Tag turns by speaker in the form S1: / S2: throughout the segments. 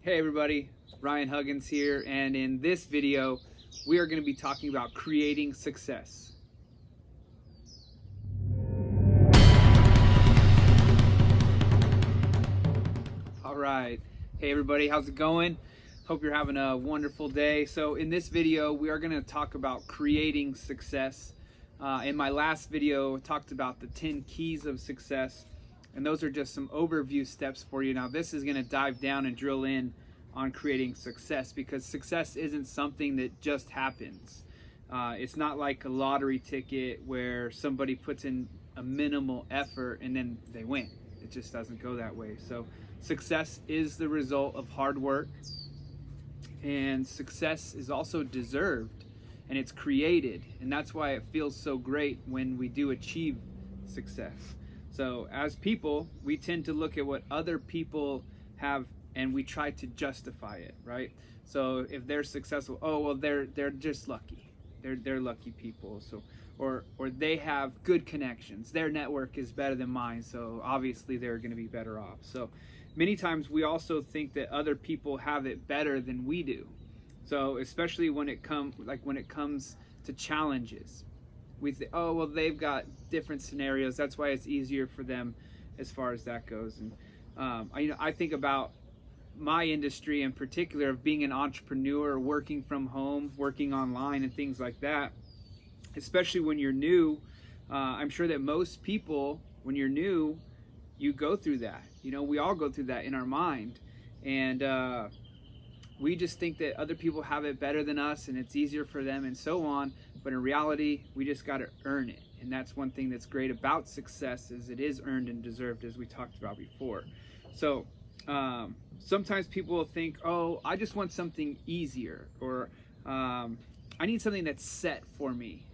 S1: Hey everybody, Ryan Huggins here, and in this video we are going to be talking about creating success. Alright, hey everybody, how's it going? Hope you're having a wonderful day. So in this video we are going to talk about creating success. In my last video I talked about the 10 keys of success, and those are just some overview steps for you. Now this is going to dive down and drill in on creating success, because success isn't something that just happens. It's not like a lottery ticket where somebody puts in a minimal effort and then they win. It just doesn't go that way. So success is the result of hard work, and success is also deserved, and it's created, and that's why it feels so great when we do achieve success. So as people, we tend to look at what other people have and we try to justify it, right? So if they're successful, oh well, they're just lucky. They're lucky people. So or they have good connections. Their network is better than mine, so obviously they're going to be better off. So many times we also think that other people have it better than we do. So especially when it comes to challenges, we think, oh well, they've got different scenarios, that's why it's easier for them as far as that goes. And I think about my industry in particular, of being an entrepreneur, working from home, working online and things like that. Especially when you're new, I'm sure that most people, when you're new, you go through that. We all go through that in our mind, and we just think that other people have it better than us and it's easier for them and so on. But in reality, we just got to earn it. And that's one thing that's great about success, is it is earned and deserved, as we talked about before. So sometimes people will think, oh, I just want something easier, or I need something that's set for me,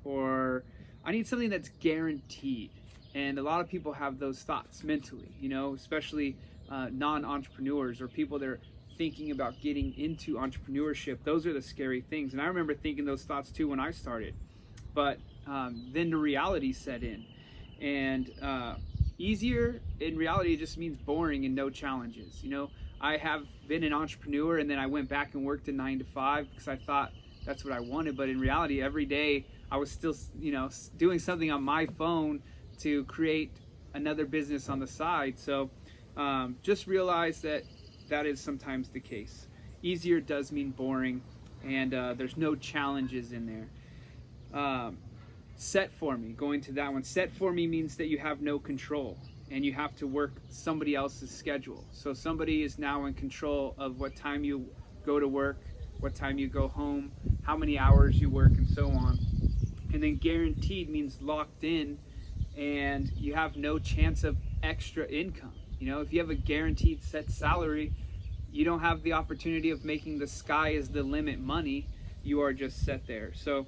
S1: or I need something that's guaranteed. And a lot of people have those thoughts mentally, especially non-entrepreneurs or people that are thinking about getting into entrepreneurship. Those are the scary things. And I remember thinking those thoughts too when I started. But then the reality set in. And easier, in reality, it just means boring and no challenges. I have been an entrepreneur, and then I went back and worked a 9 to 5 because I thought that's what I wanted. But in reality, every day I was still, doing something on my phone to create another business on the side. So just realize that is sometimes the case. Easier does mean boring, and there's no challenges in there. Set for me, going to that one. Set for me means that you have no control, and you have to work somebody else's schedule. So somebody is now in control of what time you go to work, what time you go home, how many hours you work, and so on. And then guaranteed means locked in, and you have no chance of extra income. If you have a guaranteed set salary, you don't have the opportunity of making the sky is the limit money. You are just set there. So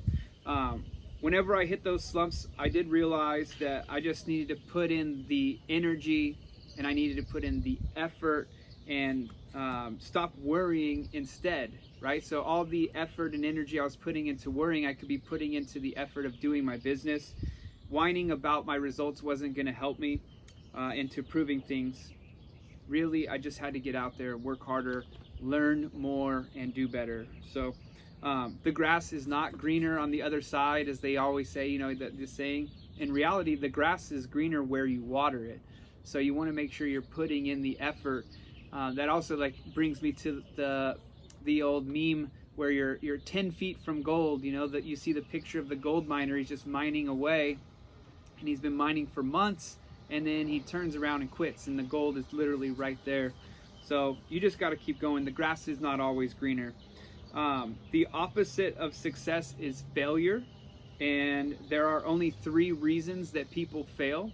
S1: whenever I hit those slumps, I did realize that I just needed to put in the energy, and I needed to put in the effort, and stop worrying instead, right? So all the effort and energy I was putting into worrying, I could be putting into the effort of doing my business. Whining about my results wasn't going to help me into proving things. Really, I just had to get out there, work harder, learn more, and do better. So the grass is not greener on the other side, as they always say, the saying. In reality, the grass is greener where you water it. So you want to make sure you're putting in the effort. That also brings me to the old meme where you're 10 feet from gold. That you see the picture of the gold miner. He's just mining away, and he's been mining for months, and then he turns around and quits, and the gold is literally right there. So you just got to keep going. The grass is not always greener. The opposite of success is failure, and there are only 3 reasons that people fail.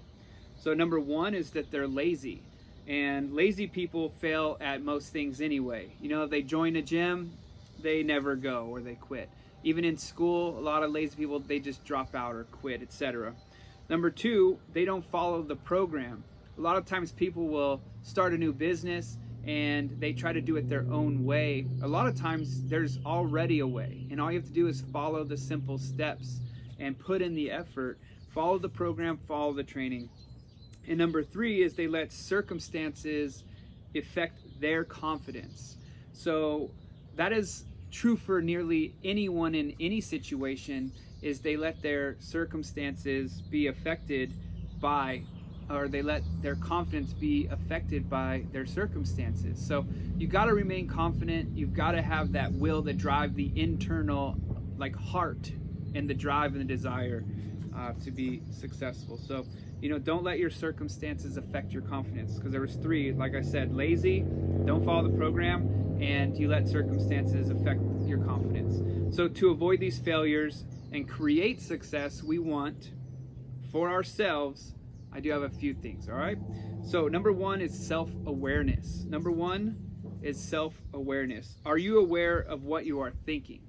S1: So number 1 is that they're lazy, and lazy people fail at most things anyway. If they join a gym, they never go, or they quit. Even in school, a lot of lazy people, they just drop out or quit, etc. Number 2, they don't follow the program. A lot of times people will start a new business and they try to do it their own way. A lot of times there's already a way, and all you have to do is follow the simple steps and put in the effort, follow the program, follow the training. And number 3 is they let circumstances affect their confidence. So that is true for nearly anyone in any situation, is they let their circumstances be affected by, or they let their confidence be affected by their circumstances. So you got to remain confident. You've got to have that will that drive the internal heart and the drive and the desire to be successful. So don't let your circumstances affect your confidence, because there was three, like I said: lazy, don't follow the program, and you let circumstances affect your confidence. So to avoid these failures and create success, we want for ourselves, I do have a few things, all right? So number one is self-awareness. Number one is self-awareness. Are you aware of what you are thinking?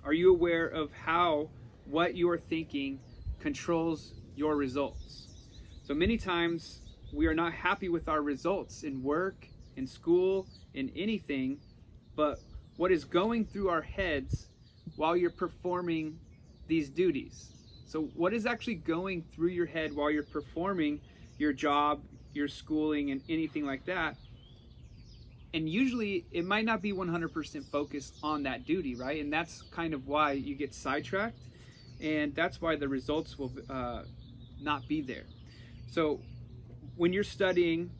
S1: Are you aware of how what you are thinking controls your results? So many times we are not happy with our results in work, in school, in anything, but what is going through our heads while you're performing these duties? So what is actually going through your head while you're performing your job, your schooling, and anything like that? And usually it might not be 100% focused on that duty, right? And that's kind of why you get sidetracked, and that's why the results will not be there. So when you're studying,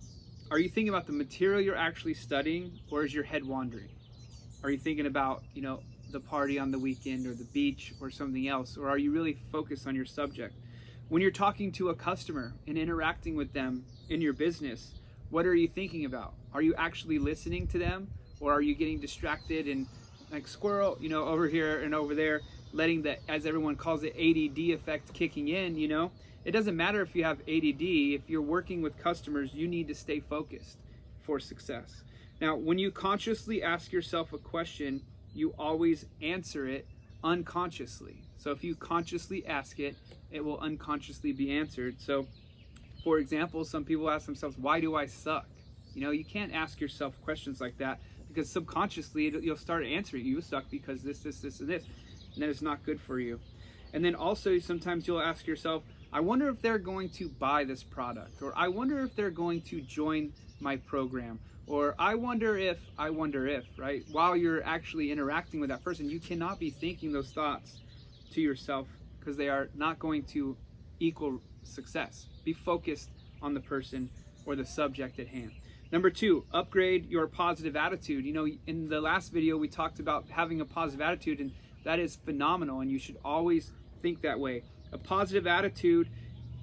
S1: are you thinking about the material you're actually studying, or is your head wandering? Are you thinking about, the party on the weekend or the beach or something else? Or are you really focused on your subject? When you're talking to a customer and interacting with them in your business, what are you thinking about? Are you actually listening to them, or are you getting distracted and like squirrel, over here and over there, letting the, as everyone calls it, ADD effect kicking in? It doesn't matter if you have ADD. If you're working with customers, you need to stay focused for success. Now, when you consciously ask yourself a question, you always answer it unconsciously. So if you consciously ask it, it will unconsciously be answered. So for example, some people ask themselves, why do I suck? You can't ask yourself questions like that, because subconsciously you'll start answering, you suck because this, and this, and that is not good for you. And then also sometimes you'll ask yourself, I wonder if they're going to buy this product, or I wonder if they're going to join my program, or I wonder if, right? While you're actually interacting with that person, you cannot be thinking those thoughts to yourself, because they are not going to equal success. Be focused on the person or the subject at hand. Number two, upgrade your positive attitude. In the last video, we talked about having a positive attitude, and that is phenomenal, and you should always think that way. A positive attitude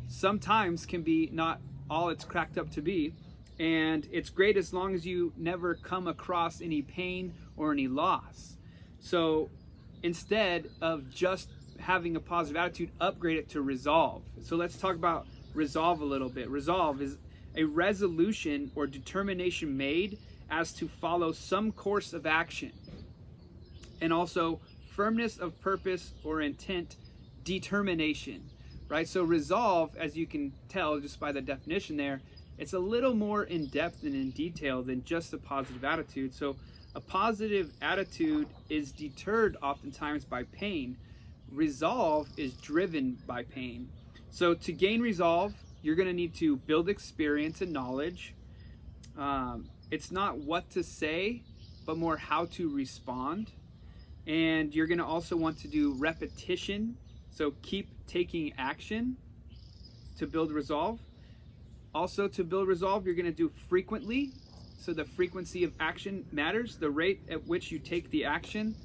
S1: sometimes can be not all it's cracked up to be, and it's great as long as you never come across any pain or any loss. So instead of just having a positive attitude, upgrade it to resolve. So let's talk about resolve a little bit. Resolve is a resolution or determination made as to follow some course of action, and also firmness of purpose or intent, determination, right? So resolve, as you can tell just by the definition there, it's a little more in depth and in detail than just a positive attitude. So a positive attitude is deterred oftentimes by pain. Resolve is driven by pain. So to gain resolve, you're going to need to build experience and knowledge. It's not what to say, but more how to respond. And you're going to also want to do repetition. So keep taking action to build resolve. Also, to build resolve, you're going to do frequently. So the frequency of action matters, the rate at which you take the action.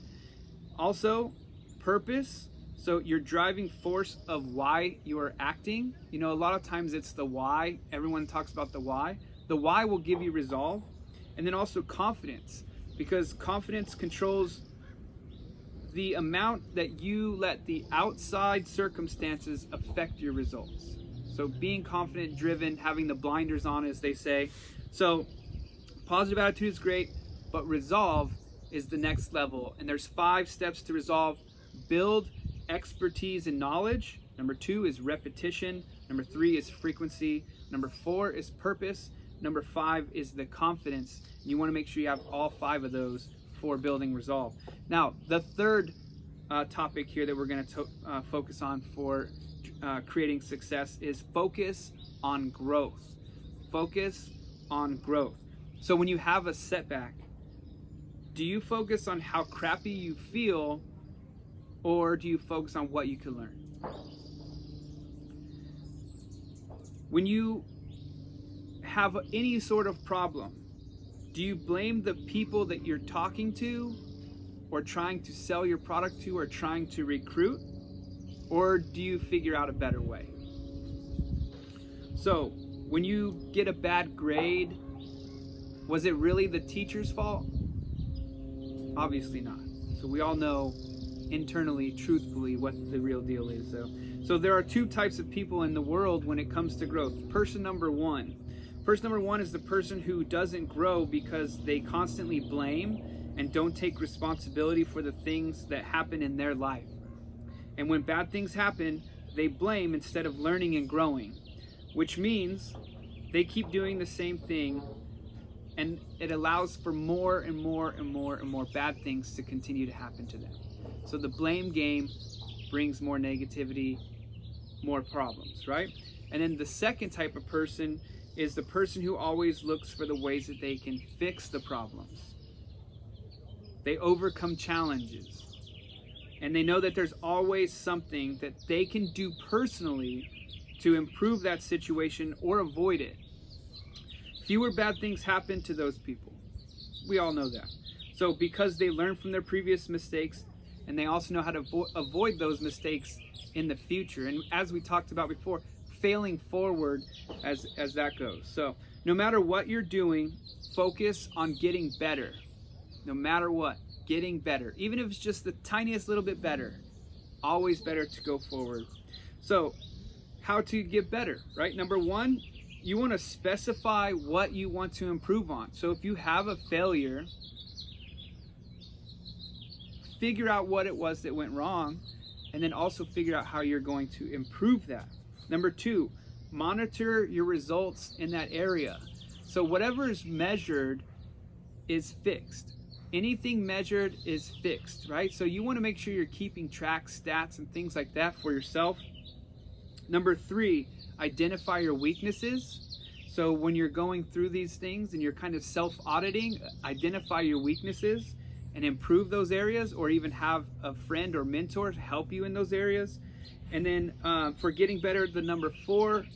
S1: Also, purpose. So your driving force of why you are acting. A lot of times it's the why. Everyone talks about the why. The why will give you resolve. And then also confidence, because confidence controls the amount that you let the outside circumstances affect your results. So being confident, driven, having the blinders on, as they say. So positive attitude is great, but resolve is the next level. And there's 5 steps to resolve. Build expertise and knowledge. Number 2 is repetition. Number 3 is frequency. Number 4 is purpose. Number 5 is the confidence. You want to make sure you have all 5 of those for building resolve. Now, the third topic here that we're going to focus on for creating success is focus on growth. Focus on growth. So when you have a setback, do you focus on how crappy you feel, or do you focus on what you can learn? When you have any sort of problem, do you blame the people that you're talking to, or trying to sell your product to, or trying to recruit? Or do you figure out a better way? So, when you get a bad grade, was it really the teacher's fault? Obviously not. So we all know internally, truthfully, what the real deal is. So there are two types of people in the world when it comes to growth. Person number one is the person who doesn't grow because they constantly blame and don't take responsibility for the things that happen in their life. And when bad things happen, they blame instead of learning and growing, which means they keep doing the same thing, and it allows for more and more and more and more bad things to continue to happen to them. So the blame game brings more negativity, more problems, right? And then the second type of person is the person who always looks for the ways that they can fix the problems. They overcome challenges, and they know that there's always something that they can do personally to improve that situation or avoid it. Fewer bad things happen to those people. We all know that. So because they learn from their previous mistakes, and they also know how to avoid those mistakes in the future. And as we talked about before, failing forward as that goes. So no matter what you're doing, focus on getting better. No matter what, getting better. Even if it's just the tiniest little bit better, always better to go forward. So how to get better, right? Number one, you want to specify what you want to improve on. So if you have a failure, figure out what it was that went wrong, and then also figure out how you're going to improve that. Number two, monitor your results in that area. So whatever is measured is fixed. Anything measured is fixed, right? So you want to make sure you're keeping track, stats, and things like that for yourself. Number three, identify your weaknesses. So when you're going through these things and you're kind of self-auditing, identify your weaknesses and improve those areas, or even have a friend or mentor to help you in those areas. And then for getting better, the number four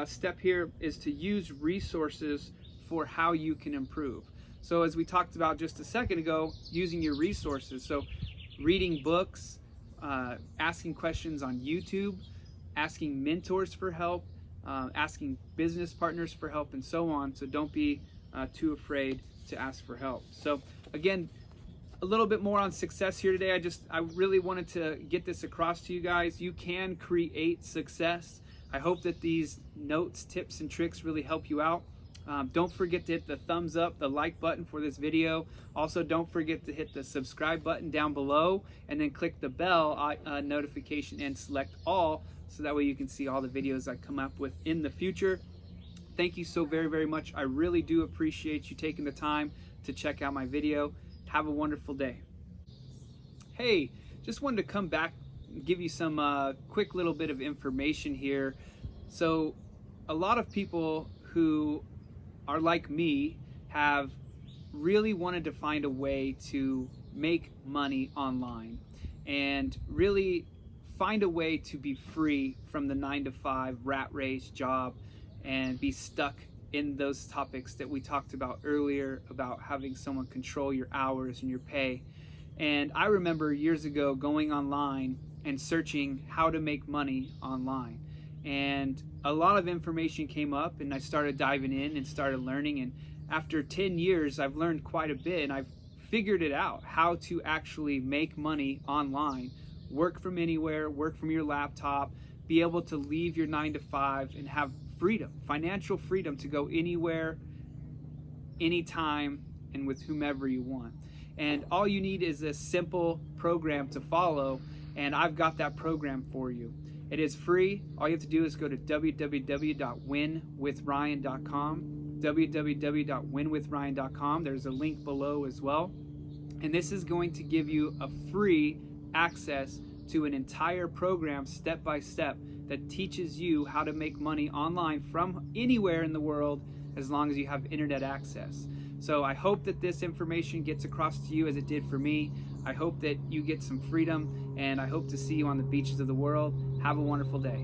S1: step here is to use resources for how you can improve. So as we talked about just a second ago, using your resources. So reading books, asking questions on YouTube, asking mentors for help, asking business partners for help, and so on. So don't be too afraid to ask for help. So again, a little bit more on success here today. I really wanted to get this across to you guys. You can create success. I hope that these notes, tips, and tricks really help you out. Don't forget to hit the thumbs up, the like button for this video. Also, don't forget to hit the subscribe button down below, and then click the bell notification and select all, so that way you can see all the videos I come up with in the future. Thank you so very, very much. I really do appreciate you taking the time to check out my video. Have a wonderful day. Hey, just wanted to come back and give you some quick little bit of information here. So a lot of people who are like me have really wanted to find a way to make money online and really find a way to be free from the 9-to-5 rat race job and be stuck in those topics that we talked about earlier, about having someone control your hours and your pay. And I remember years ago going online and searching how to make money online, and a lot of information came up, and I started diving in and started learning. And after 10 years, I've learned quite a bit, and I've figured it out how to actually make money online, work from anywhere, work from your laptop, be able to leave your 9-to-5 and have freedom, financial freedom to go anywhere, anytime, and with whomever you want. And all you need is a simple program to follow, and I've got that program for you. It is free. All you have to do is go to www.winwithryan.com, www.winwithryan.com. There's a link below as well. And this is going to give you a free access to an entire program step by step that teaches you how to make money online from anywhere in the world as long as you have internet access. So I hope that this information gets across to you as it did for me. I hope that you get some freedom, and I hope to see you on the beaches of the world. Have a wonderful day.